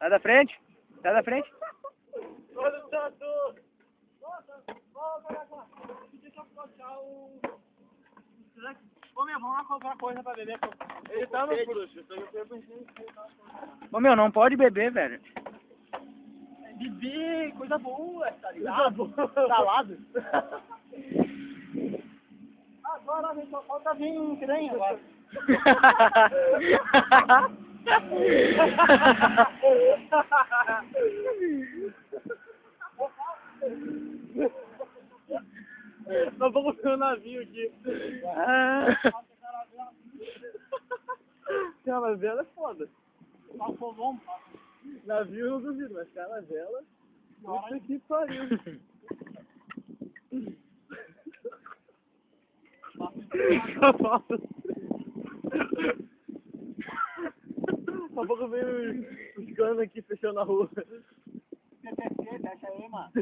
Sai da frente. Sai da frente. Olha o trator! Nossa, vamos pegar aqui. Deixa eu botar o... Ô meu, vamos lá comprar coisa pra beber. Ele tá no bruxo, só que eu pensei que ele tava comprando. Ô meu, não pode beber, velho. Beber, coisa boa, tá ligado? Salado. Agora, gente, só falta vir um trem agora. Nós vamos ver um navio aqui. Caravela é foda. Navio eu não duvido, mas caravela. Puta que pariu. Só falta. Daqui a pouco veio os canos aqui fechando a rua. Deixa aí, mano.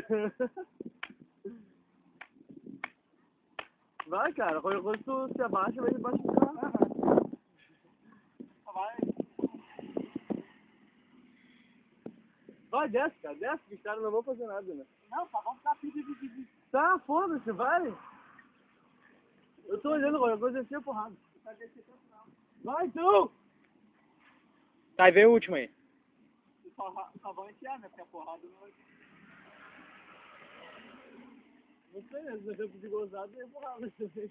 Vai, cara, quando tu se abaixa, vai debaixo do carro. Vai, desce, cara, desce, que os caras não vão fazer nada, né? Não, só vamos ficar pedindo. Tá, foda-se, vai. Eu tô olhando, eu vou descer a porrada. Vai, então! Tá, e vem o último aí. Só vão enfiar, né? Porque a porrada não vai... Não sei, né? Se você pedir gozado, é porrada também.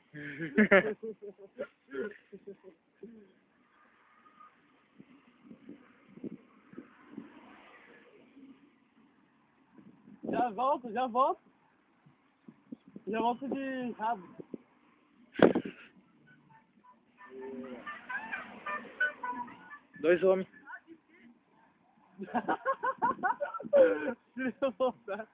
Já volto, já volto. Já volto de rabo. Dois homens. Deixa eu voltar.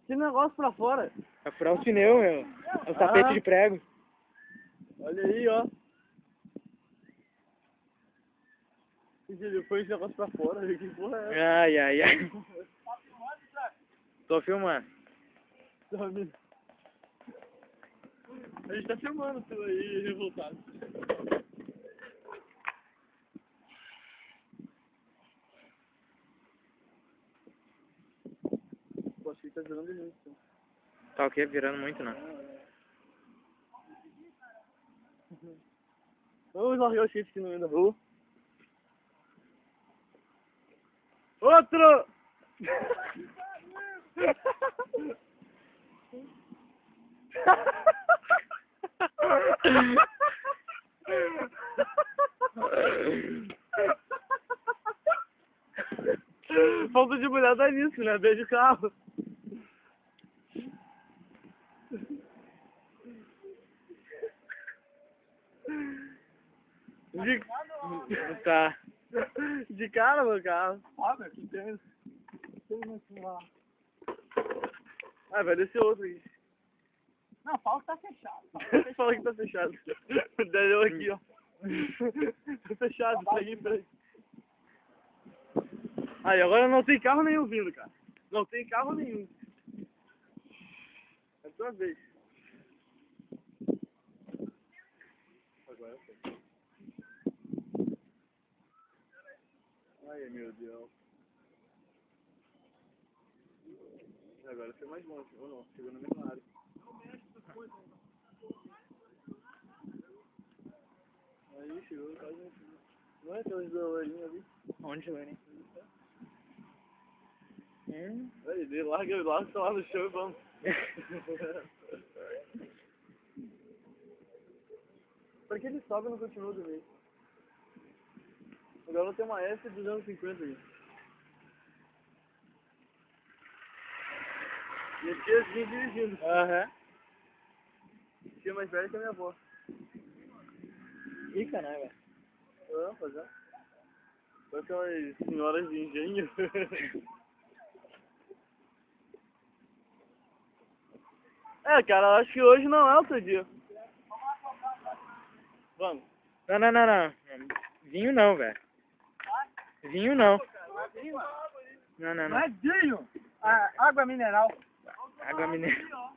Que negócio pra fora. Vai furar os pneus, meu. É o tapete de prego. Olha aí, ó. Ele foi esse negócio pra fora, que porra é essa? Ai, ai, ai. Tô filmando. A gente tá filmando tudo aí, revoltado. Pô, acho que ele tá virando muito. Tá o quê? Virando muito, não. Vamos largar o shit aqui no meio da rua. Outro! Falta de mulher dá nisso, né? Beijo carro. Tá. De cara, meu carro. Ah, meu, que tem. Ah, vai descer outro aqui. Não, fala que tá fechado. Fala que tá fechado. Deu aqui, ó. Tá fechado, tá aí, peraí. Aí, agora não tem carro nenhum vindo, cara. Não tem carro nenhum. É a tua vez. Agora foi. Ai, meu Deus. Agora foi mais longe. Ou não, chegou na mesma área. Aí, chegou quase no fim. Não é aquelas da loirinha ali? Onde, Lene? Aí, larga lá no chão e vamos. Por que ele sobe e não continua do meio? Agora tem uma S250 aí. E a tiazinha dirigindo. Aham. Tia mais velha que a minha avó. Rica, né, velho? Ah, pois é. São aquelas senhoras de engenho. É, cara, acho que hoje não é o teu dia. Vamos. Não, não, não, não. Vinho não, velho. Vinho não. Não, não, Não não. é vinho! Ah, água mineral. Água mineral.